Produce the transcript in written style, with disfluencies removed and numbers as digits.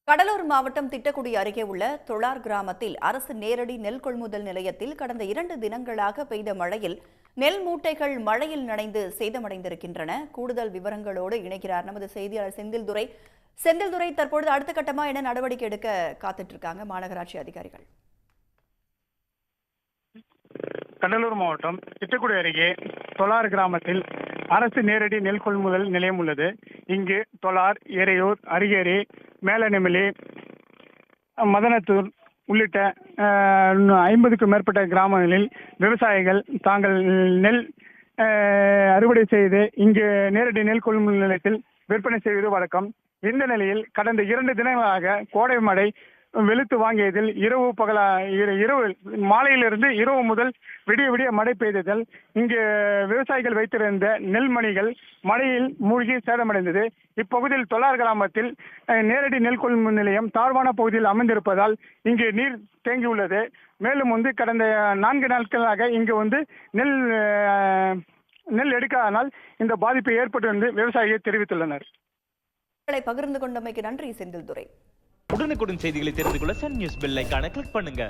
கடலூர் மாவட்டம் திட்டக்குடி அருகே உள்ள தொழார் கிராமத்தில் அரசு நேரடி நெல் கொள்முதல் நிலையத்தில் கடந்த 2 தினங்களாக பெய்த மழையில் நெல் மூட்டைகள் மழையில் நனைந்து சேதமடைந்திருக்கின்றன. கூடுதல் விவரங்களோடு இணைக்கிறார் நமது செய்தியாளர் செந்தில்துரை. செந்தில்துரை, தற்பொழுது அடுத்த கட்டமா என்ன நடவடிக்கை எடுக்க காத்துட்டு இருக்காங்க மாநகராட்சி அதிகாரிகள்? கடலூர் மாவட்டம் திட்டக்குடி அருகே தொழார் கிராமத்தில் அரசு நேரடி நெல் கொள்முதல் நிலையம் உள்ளது. இங்கு தொழார், எரையூர், அரிகேரி, மேலநெமிலி, மதனத்தூர் உள்ளிட்ட 50க்கும் மேற்பட்ட கிராமங்களில் விவசாயிகள் தாங்கள் நெல் அறுவடை செய்து இங்கு நேரடி நெல் கொள்முதல் நிலையத்தில் விற்பனை செய்வது வழக்கம். இந்த நிலையில் கடந்த 2 தினங்களாக கோடை மழை வெளுத்து வாங்கியதில் இரவு மாலையிலிருந்து இரவு முதல் விடிய விடிய மழை பெய்ததால் இங்கு விவசாயிகள் வைத்திருந்த நெல்மணிகள் மழையில் மூழ்கி சேதமடைந்தது. இப்பகுதியில் தொழார் கிராமத்தில் நேரடி நெல் கொள்முதல் நிலையம் தாழ்வான பகுதியில் அமைந்திருப்பதால் இங்கு நீர் தேங்கியுள்ளது. மேலும் கடந்த 4 நாட்களாக இங்கு நெல் எடுக்காதனால் இந்த பாதிப்பு ஏற்பட்டு என்று விவசாயிகள் தெரிவித்துள்ளனர். பகிர்ந்து கொண்டமைக்கு நன்றி செந்தில்துரை. உடனுக்குடன் செய்திகளை தெரிந்து கொள்ள சன் நியூஸ் பெல் ஐகானை கிளிக் பண்ணுங்க.